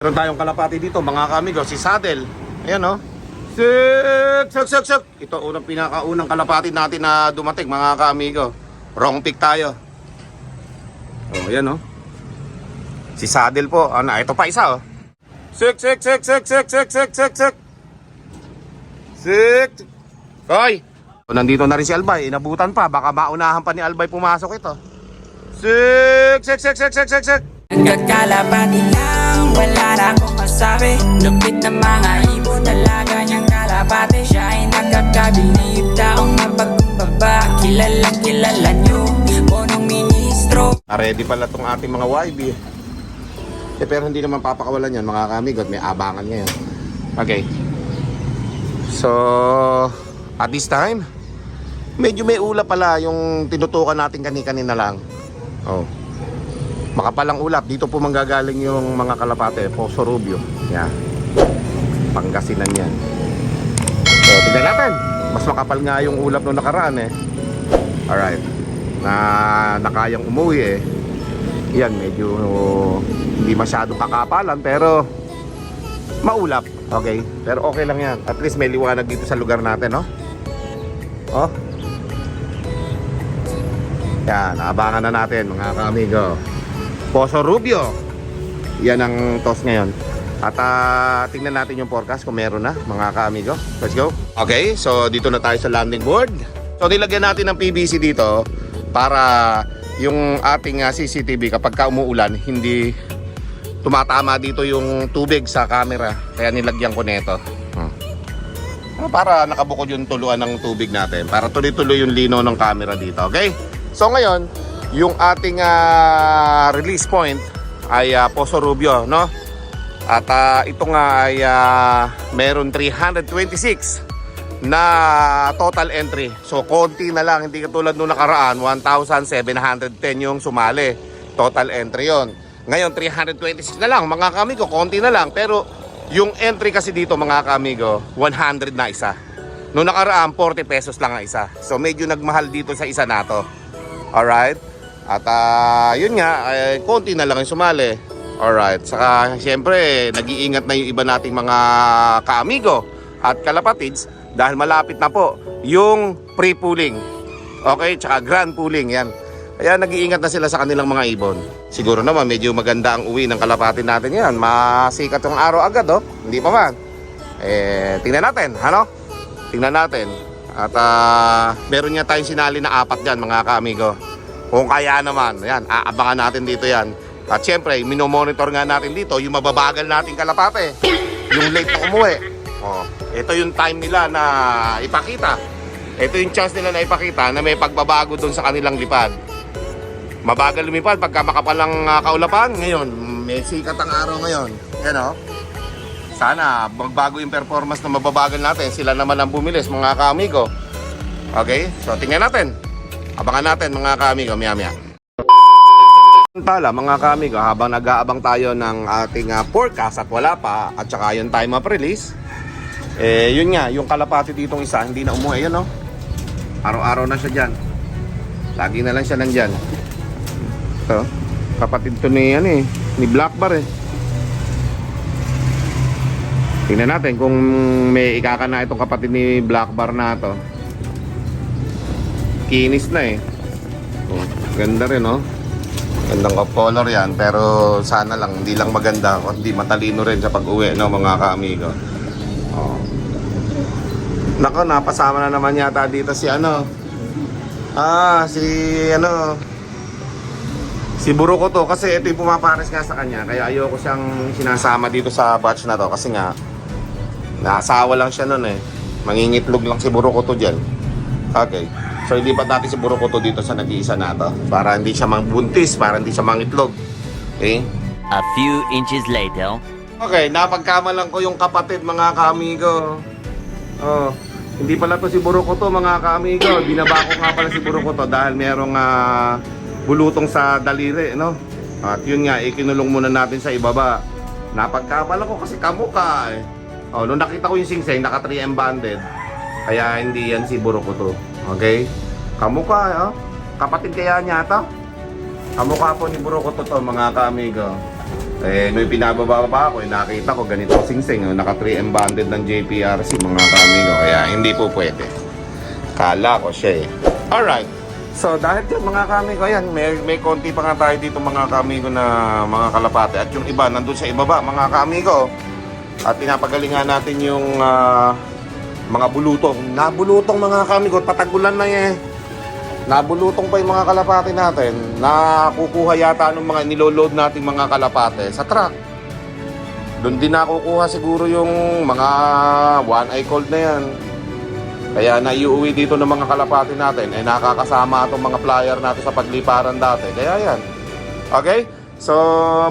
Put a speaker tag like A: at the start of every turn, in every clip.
A: Meron tayong kalapati dito mga kamigo, si Saddle. Ayan o. Sik. Ito pinakaunang kalapati natin na dumating mga kamigo. Wrong pick tayo. Oh, ayan o. Si Saddle po. Ano, ito pa isa o. Sik. Hoy! Nandito na rin si Albay. Inabutan pa. Baka maunahan pa ni Albay pumasok ito. Sik.
B: Nagkakalapati lang, wala na akong masabi. Lupit na mga ibon, dalaga niyang kalapati. Siya ay nagkakabilib, taong mapagkumbaba. Kilala niyo, punong ministro.
A: Ready pala tong ating mga YB. Pero hindi naman papakawalan yan mga kamigot. May abangan ngayon. Okay. So, at this time, medyo may ulap pala yung tinutukan natin kanina lang. Oh. Makapalang ulap. Dito po manggagaling yung mga kalapate. Poso Rubio. Yan. Pangasinan yan. So, tignan natin. Mas makapal nga yung ulap nung nakaraan eh. Alright. Na nakayang umuwi eh. Yan, medyo hindi masyadong kakapalan pero maulap. Okay. Pero okay lang yan. At least may liwanag dito sa lugar natin, no? Oh. Yan, abangan na natin mga kamigo. Poso Rubio. Yan ang toss ngayon. At tingnan natin yung forecast kung meron na mga ka-amigo. Let's go. Okay, so dito na tayo sa landing board. So nilagyan natin ng PVC dito para yung ating CCTV kapag ka umuulan hindi tumatama dito yung tubig sa camera. Kaya nilagyan ko nito. Para nakabukod yung tuluan ng tubig natin. Para tuloy-tuloy yung lino ng camera dito. Okay? So ngayon, yung ating release point ay Poso Rubio, no? At ito nga ay meron 326 na total entry. So konti na lang, hindi katulad nung nakaraan, 1,710 yung sumali. Total entry yon. Ngayon 326 na lang, mga kamigo, konti na lang. Pero yung entry kasi dito mga kamigo, 100 na isa. Nung nakaraan, 40 pesos lang ang isa. So medyo nagmahal dito sa isa na to. Alright? At yun nga, konti na lang yung sumali. Alright. Saka siyempre, nag-iingat na yung iba nating mga kaamigo at kalapatids dahil malapit na po yung pre-pooling. Okay? Tsaka grand pooling. Yan. Kaya nag-iingat na sila sa kanilang mga ibon. Siguro naman, medyo maganda ang uwi ng kalapatin natin yan. Masikat yung araw agad, oh. Hindi pa man. Tingnan natin, ano? Tingnan natin. At meron niya tayong sinali na 4 dyan, mga kaamigo. Kung kaya naman, yan, aabangan natin dito yan. At syempre, minomonitor nga natin dito yung mababagal nating kalapate. Yung late na umuwi. Oh, ito yung time nila na ipakita. Ito yung chance nila na ipakita na may pagbabago doon sa kanilang lipad. Mabagal lumipad pagka makapalang kaulapan. Ngayon, may sikat ang araw ngayon. Yan o. Sana magbago yung performance na mababagal natin. Sila naman ang bumilis, mga kaamigo. Okay, so tingnan natin. Abangan natin mga kaamigo, maya-maya. Pala mga kaamigo, habang nag-aabang tayo ng ating forecast at wala pa, at saka yung time of release, yun nga, yung kalapati ditong isa, hindi na umuwi, yun no? Araw-araw na siya dyan. Lagi na lang siya nandyan. Ito, kapatid to ni, ni Blackbar eh. Tingnan natin kung may ikakana itong kapatid ni Blackbar na to. Kinis na eh. Oh, ganda rin no. Gandang color yan. Pero sana lang hindi lang maganda kundi matalino rin sa pag-uwi no mga kaamigo. Oh. Nako, napasama na naman yata dito si si Buruko to kasi ito yung pumapares nga sa kanya. Kaya ayoko siyang sinasama dito sa batch na to kasi nga naasawa lang siya nun eh. Mangingitlog lang si Buruko to dyan. Okay. So hindi pa natin si Buruko to dito sa nag-iisa na to para hindi siya mangbuntis, para hindi siya mangitlog. Okay?
C: A few inches later.
A: Okay, napagkamalan ko yung kapatid mga kaamigo. Oh, hindi pala to si Buruko to mga kaamigo. Binaba ko nga pala si Buruko to dahil merong bulutong sa daliri, no? At yun nga, ikinulong muna natin sa ibaba. Napagkamalan ko kasi kamukha eh. Oh, nung nakita ko yung singseng, naka 3M banded. Kaya hindi yan si Buruko to. Okay? Kamukha, oh. Kapatid kaya niya ito? Kamukha po ni Buruko to mga kaamigo. Eh, may pinababa pa ako, nakita ko ganito singsing, naka 3M banded ng JPRC mga kamigo, kaya hindi po pwede. Kala ko siya eh. Alright, so dahil dyan mga kamigo, ayan, may konti pa nga tayo dito mga kamigo na mga kalapate. At yung iba, nandun sa ibaba mga kamigo. At pinapagalingan natin yung mga bulutong. Nabulutong mga kamigo, patagulan na eh. Nabulutong pa yung mga kalapate natin. Nakukuha yata ng mga niloload nating mga kalapate sa truck. Doon din nakukuha siguro yung mga one eye cold na yan. Kaya naiuwi dito ng mga kalapate natin. Eh nakakasama itong mga flyer natin sa pagliparan dati. Kaya yan. Okay? So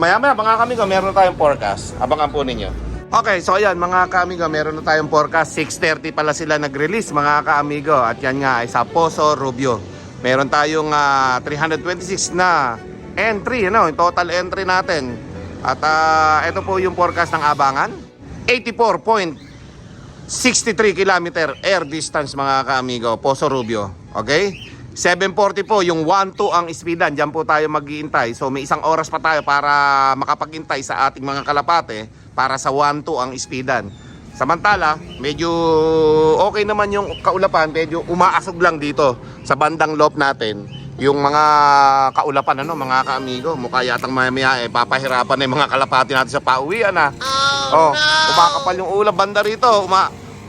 A: maya mga kamigo, meron na tayong forecast. Abangan po ninyo. Okay, so ayan mga kaamigo, meron na tayong forecast. 6:30 pala sila nag-release mga kaamigo. At yan nga ay sa Poso Rubio. Meron tayong 326 na entry, yung total entry natin. At ito po yung forecast ng Abangan. 84.63 km air distance mga kaamigo, Poso Rubio. Okay? 740 po yung 1-2 ang speedan. Diyan po tayo mag-iintay. So may isang oras pa tayo para makapag-intay sa ating mga kalapate para sa 1-2 ang speedan. Samantala, medyo okay naman yung kaulapan, medyo umaasog lang dito sa bandang loob natin. Yung mga kaulapan, mga kaamigo, mukha yatang maya papahirapan na yung mga kalapati natin sa pauwian umakapal yung ulap banda rito,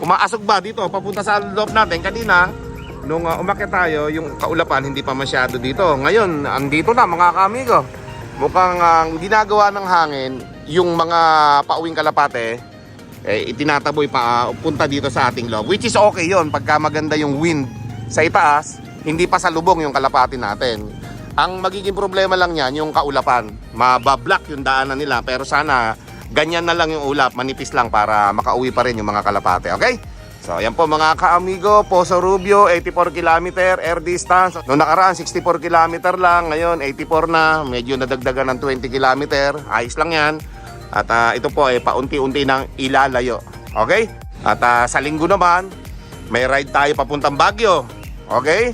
A: umaasog ba dito, papunta sa loob natin. Kanina, nung umakyat tayo, yung kaulapan hindi pa masyado dito. Ngayon, andito na mga kaamigo. Mukhang ginagawa ng hangin, yung mga pauwing kalapate, itinataboy pa punta dito sa ating loob, which is okay yon pagka maganda yung wind sa itaas, hindi pa sa lubong yung kalapati natin. Ang magiging problema lang yan yung kaulapan, mabablock yung daanan nila, pero sana ganyan na lang yung ulap, manipis lang para makauwi pa rin yung mga kalapate. Okay, so ayan po mga kaamigo, Poso Rubio, 84 km air distance. Noong nakaraan 64 km lang, ngayon 84 na, medyo nadagdagan ng 20 km, ayos lang yan. At ito po paunti-unti nang ilalayo. Okay? At sa linggo naman, may ride tayo papuntang Baguio. Okay?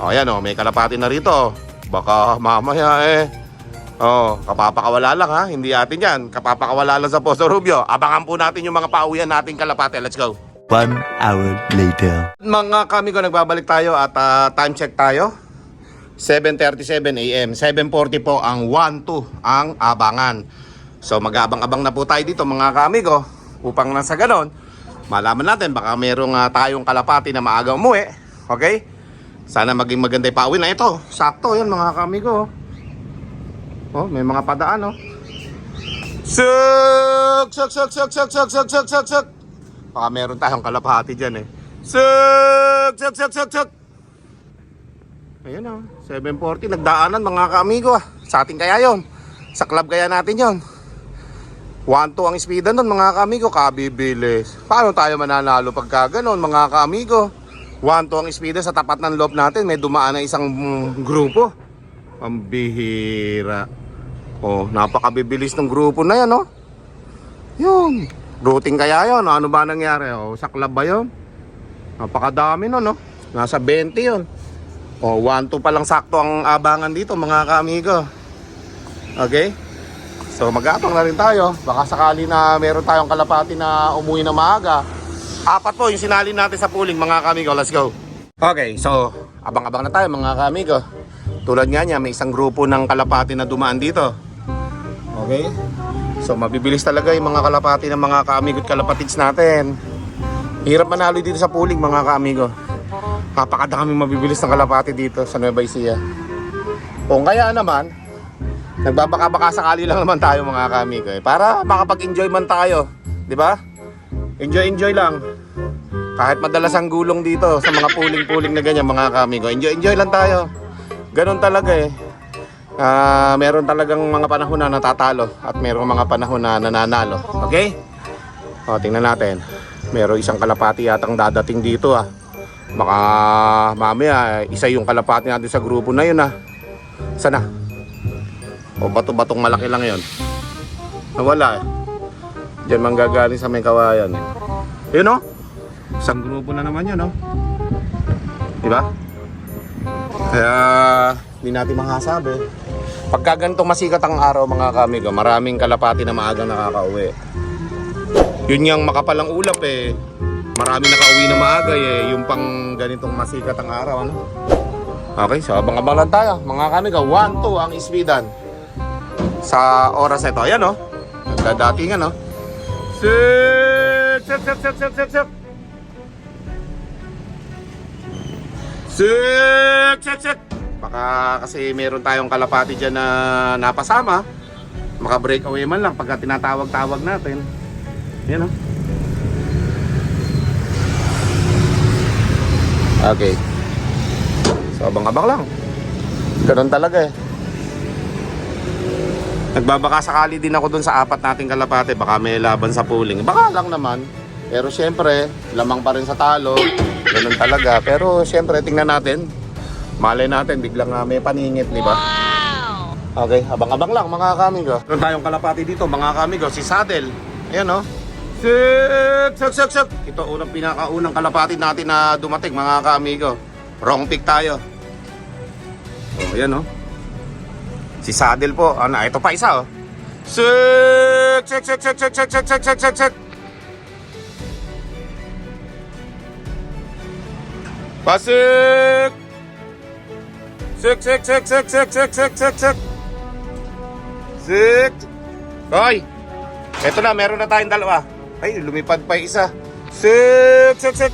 A: O yan may kalapati na rito. Baka mamaya kapapakawala lang ha. Hindi atin yan. Kapapakawala lang sa Poso Rubio. Abangan po natin yung mga pauwian nating kalapati. Let's go.
C: 1 hour later.
A: Mga kamigo, nagbabalik tayo at time check tayo. 7:37 AM. 7:40 po ang 1-2 ang Abangan. So mag-abang-abang na po tayo dito mga kaamigo, upang nasa ganon malaman natin baka merong tayong kalapati na maaga umuwi. Okay? Sana maging maganda yung pauwi na ito. Sakto yan mga kaamigo. May mga padaan Suk! Baka meron tayong kalapati dyan Suk! Ayun 7:40 nagdaanan mga kaamigo Sa ating kaya yon, sa club kaya natin yon. 1-2 ang speedan nun mga kaamigo, kabibilis. Paano tayo mananalo pagka ganon mga kaamigo? 1-2 ang speedan sa tapat ng loob natin, may dumaan na isang grupo. Ang bihira. Napakabibilis ng grupo na yan Yun, routing kaya yun, ano ba nangyari? Sa club ba yun? Napakadami nun nasa 20 yun. 1-2 pa lang sakto ang Abangan dito mga kaamigo. Okay? So mag-aabang na rin tayo. Baka sakali na meron tayong kalapati na umuwi na maaga. 4 po yung sinalin natin sa pooling mga kamigo. Let's go. Okay, so abang-abang na tayo mga kamigo. Tulad nga niya, may isang grupo ng kalapati na dumaan dito. Okay? So mabibilis talaga yung mga kalapati ng mga kamigo at kalapatids natin. Hirap manalo dito sa pooling mga kamigo. Napakadaming mabibilis ng kalapati dito sa Nueva Ecija. Kung kaya naman, nagbabaka-baka sakali lang naman tayo mga kamigo para makapag-enjoy man tayo, di ba? Enjoy lang. Kahit madalas ang gulong dito sa mga puling-puling na ganyan mga kamigo, enjoy lang tayo. Ganon talaga meron talagang mga panahon na natatalo at meron mga panahon na nananalo. Okay? Tingnan natin. Meron isang kalapati yatang dadating dito Baka mamaya isa yung kalapati natin sa grupo na yun Sana? Bato-batong malaki lang yon. Nawala Diyan manggagaling sa may kawayan Yun isang grupo na naman yun Diba? Kaya hindi natin makasabi Pagka ganitong masikat ang araw mga kamigo, maraming kalapati na maagang nakakauwi. Yun yung makapalang ulap eh. Maraming nakauwi na maaga eh. Yung pang ganitong masikat ang araw, ano? Okay, so abang-abang lang tayo. Mga kamigo, 1-2 ang isbidan. Sa oras ito. Ayan o. Nagdadatingan o. Sik! Sik! Sik! Sik! Sik! Sik! Sik! Sik! Sik! Sik! Baka kasi meron tayong kalapati dyan na napasama. Maka-breakaway man lang pagka tinatawag-tawag natin. Yan o. Okay. So abang-abang lang. Ganun talaga eh. Nagbabaka sakali din ako dun sa 4 nating kalapate. Baka may laban sa pooling. Baka lang naman. Pero syempre, lamang pa rin sa talo. Ganun talaga. Pero syempre, tingnan natin. Malay natin, biglang may paningit, di ba? Okay, abang-abang lang mga kamigo. Meron tayong kalapati dito mga kamigo. Si Saddle. Ayan o. Sik! Sik! Sik! Sik! Ito pinakaunang kalapati natin na dumating mga kamigo. Wrong pick tayo. Oh, ayan o. Si Saddle po. Ano, ito pa isa o. Sik! Sik! Sik! Sik! Sik! Sik! Sik! Sik! Sik! Sik! Sik! Pasik! Sik! Sik! Sik! Sik! Sik! Sik! Sik! Sik! Sik! Sik! Hoy! Ito na, meron na tayong dalawa. Ay, lumipad pa yung isa. Sik! Sik! Sik!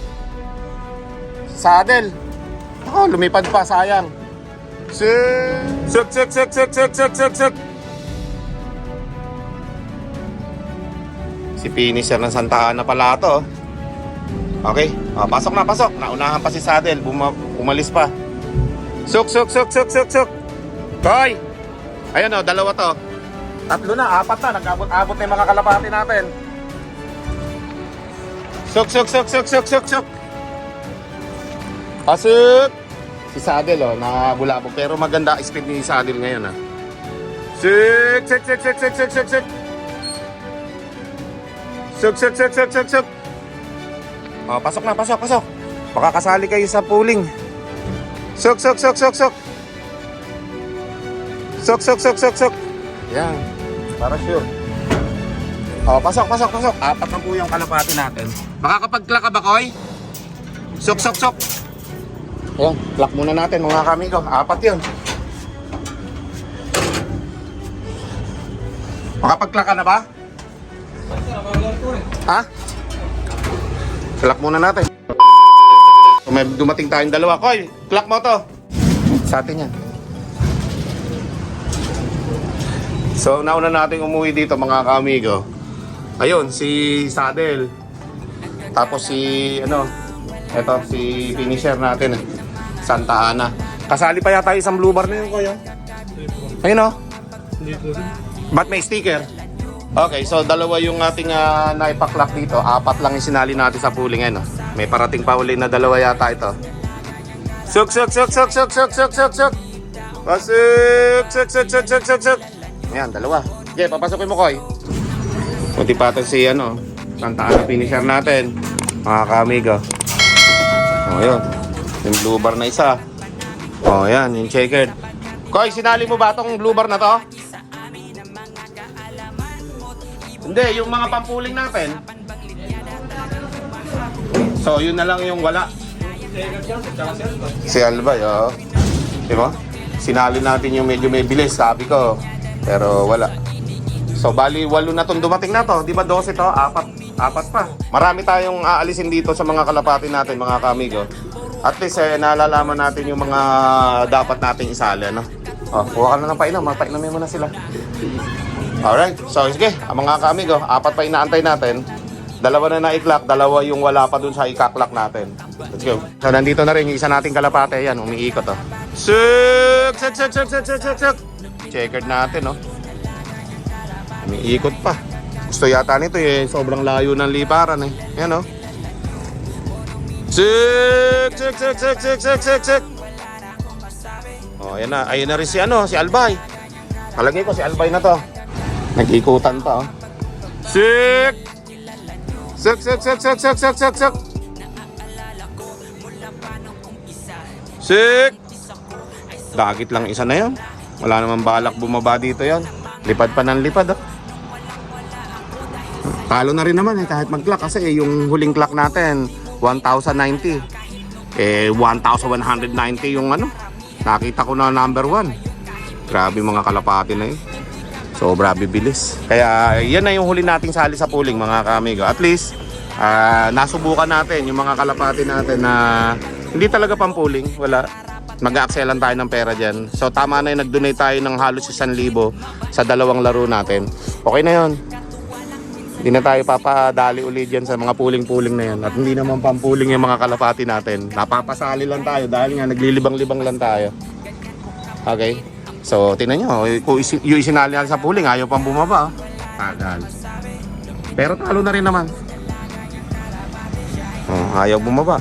A: Saddle! Oh, lumipad pa, sayang. Sik! Sik! Sik! Sik! Sik! Sik! Sik! Sik! Sik! Si finisher ng Santa Ana pala ito. Okay, pasok na, pasok. Naunahan pa si Saddle, umalis pa. Suk! Suk! Suk! Suk! Suk! Suk! Hoy! Ayan o, dalawa to. 3 na, 4 na. Nag-abot-abot na yung mga kalapati natin. Suk! Suk! Suk! Suk! Suk! Suk! Suk! Pasok! Si Saddle o, nakabulabog. Pero maganda speed ni Saddle ngayon ha. Sik! Sik! Sik! Sik! Sik! Sik! Sik! Sik! Suk! Suk! Suk! Suk! Suk! Suk! Oh, pasok na, pasok, pasok. Baka kasali kayo sa pooling. Suk! Suk! Suk! Suk! Suk! Suk! Suk! Suk! Suk! Suk! Yan, para sure. Oh, pasok, pasok, pasok. 4 na po yung kalapati natin. Makakapag-clock ka ba, Koy? Suk! Suk! Suk! Ayan, clock muna natin mga kamigo. 4 yun. Makapag-clock ka na ba? Ha? Clock muna natin. So, may dumating tayong dalawa. Koy, clock mo to. Sa atin yan. So, nauna natin umuwi dito mga kamigo. Ayun, si Saddle. Tapos si, eto, si finisher natin. Santa Ana. Kasali pa yata isang blue bar na yun, Koy. Ayun o. Ba't may sticker? Okay, so dalawa yung ating naipaklak dito. 4 lang yung sinali natin sa pooling ngayon. May parating pa uli na dalawa yata ito. Suk! Suk! Suk! Suk! Suk! Suk! Suk! Suk! Suk! Pasuk! Suk! Suk! Suk! Suk! Suk! Suk! Ayan, dalawa. Okay, papasokin mo, Koy. Kunti pa ito si Santa Ana finisher natin. Mga kamigo. O, yun. Yung blue bar na isa. O, yan, yung checkered. Koy, sinali mo ba itong blue bar na to? Hindi, yung mga pampuling natin. So, yun na lang yung wala. Si Albay, oo. Diba? Sinali natin yung medyo may bilis, sabi ko. Pero wala. So, bali, 8 na itong dumating na to. Di ba 12 to? 4 pa. Marami tayong aalisin dito sa mga kalapati natin, mga kamigo. At least, nalalaman natin yung mga dapat nating isali, no? Oh, kuha ka na ng painom. Mapainumin mo na sila. Alright, so sige, mga kamigo, 4 pa inaantay natin. 2 na na-i-clock, 2 yung wala pa dun sa i-clock natin. Let's go. So nandito na rin yung isa nating kalapate, yan, umiikot oh. Suk! Suk! Suk! Suk! Suk! Suk! Suk! Suk! Checkered natin oh. Umiikot pa. Gusto yata nito sobrang layo ng liparan eh. Yan oh. Suk! Suk! Suk! Suk! Suk! Suk! Suk! Suk! Oh, ayan na. Ayun na rin si Albay. Palagay ko si Albay na to. Nag-ikutan pa oh. Sik! Sik! Sik! Sik! Sik! Sik! Sik! Sik! Sik! Sik! Dagit lang isa na yun. Wala naman balak bumaba dito yan. Lipad pa ng lipad, oh. Talo na rin naman eh, kahit mag-clock kasi yung huling clock natin 1,090. 1,190 yung ano. Nakita ko na number 1. Grabe mga kalapati na yun. Sobra bibilis. Kaya yan na yung huli nating sali sa pooling mga kamigo. At least nasubukan natin yung mga kalapati natin na hindi talaga pang pooling. Wala. Mag-a-accelan tayo ng pera dyan. So tama na yung nag-donate tayo ng halos 1,000 sa 2 laro natin. Okay na yun. Hindi na tayo papadali ulit dyan sa mga pooling-pooling na yan. At hindi naman pang-pooling yung mga kalapati natin. Napapasali lang tayo dahil nga naglilibang-libang lang tayo. Okay? So, tingnan nyo. Kung yung isinali natin sa pooling, ayaw pang bumaba. Tagal. Pero talo na rin naman. Ayaw bumaba.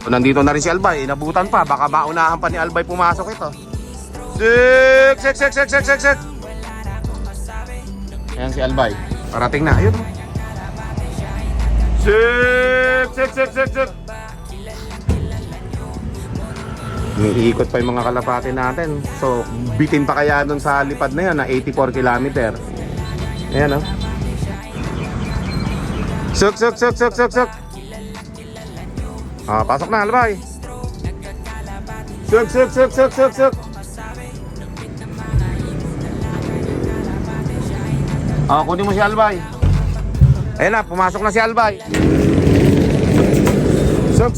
A: So, nandito na rin si Albay. Inabutan pa. Baka maunahan pa ni Albay pumasok ito. Sik! Ayan si Albay. Parating na, ayun. Sik! Iikot pa yung mga kalapati natin. So, bitin pa kaya dun sa lipad na yan na 84 km. Ayan, oh. Suk! Pasok na, Albay. Suk! Kunin mo si Albay. Ayun na, pumasok na si Albay. Suk.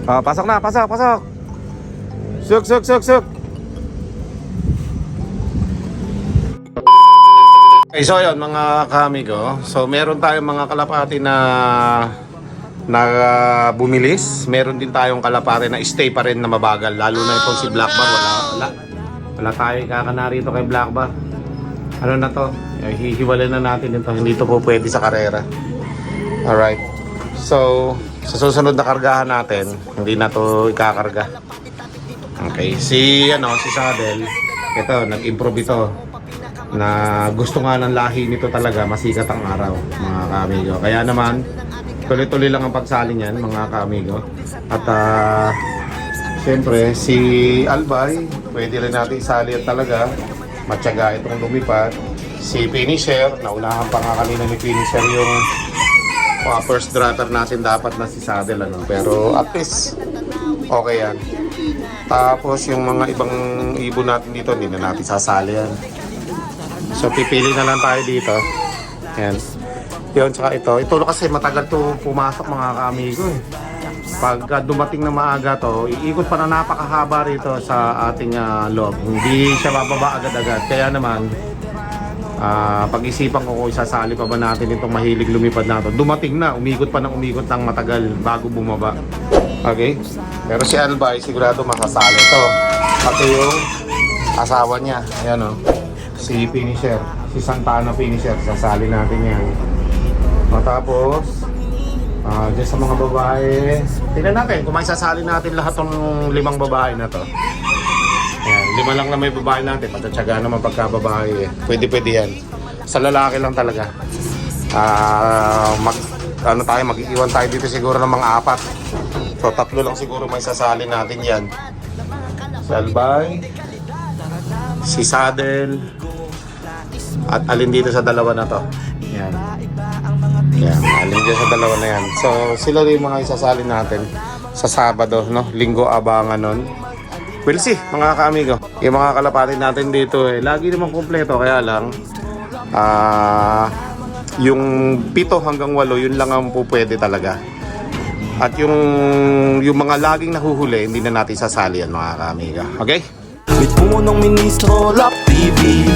A: Pasok na, pasok. Suk. Okay, so yun mga kamigo. So meron tayong mga kalapati na bumilis. Meron din tayong kalapati na stay pa rin na mabagal. Lalo na itong si Black Bar. Wala tayo kakana rito kay Black Bar. Ano na to? Hihiwalay na natin ito. Hindi to po pwede sa karera. Alright. So, sa susunod na kargahan natin, hindi na to ikakarga. Okay. Si Sadel, ito, nag-improve ito. Na gusto nga ng lahi nito talaga, masikat ang araw, mga kamigo. Kaya naman, tuloy-tuloy lang ang pagsali niyan, mga kamigo. At, siyempre, si Albay, pwede rin natin isali at talaga. Matyaga itong lumipad. Si Finisher, naunahan pa nga kanina ni Finisher yung first drafter natin dapat na si Sadel. Pero at least, okay yan. Tapos yung mga ibang ibon natin dito, hindi na natin sasali yan. So pipili na lang tayo dito. Yan. Yun, tsaka ito. Ito kasi matagal to pumasok mga kamigo eh. Pag dumating na maaga to, iikot pa na napakahaba rito sa ating loob. Hindi siya bababa agad-agad. Kaya naman, pag-isipan ko kung isasali pa ba natin itong mahilig lumipad na to. Dumating na, umikot ng matagal bago bumaba. Okay? Pero si Albay, sigurado masasali to. Pati yung asawa niya. Ayan o. Si Finisher. Si Santana Finisher. Sasali natin yan. Matapos, dyan sa mga babae, tingnan natin kung may sasali natin lahat ng 5 babae na to. Ayan, 5 lang na may babae natin. Matatsaga naman pagka babae. Pwede yan. Sa lalaki lang talaga. Mag-iwan tayo dito siguro ng mga 4. So 3 lang siguro may sasali natin yan. Si Albay, si Sadel, at alin dito sa 2 na to. Yan. Yan, alin dito sa 2 na yan. So sila rin mga isasali natin sa Sabado, no? Linggo abangan nun. We'll see, mga kaamigo. Yung mga kalapati natin dito lagi naman kumpleto, kaya lang yung 7 hanggang 8, yun lang ang pupwede talaga. At yung mga laging nahuhuli, hindi na natin sasali yan, mga kaamiga. Okay?
D: Mit punong ministro, Lap TV.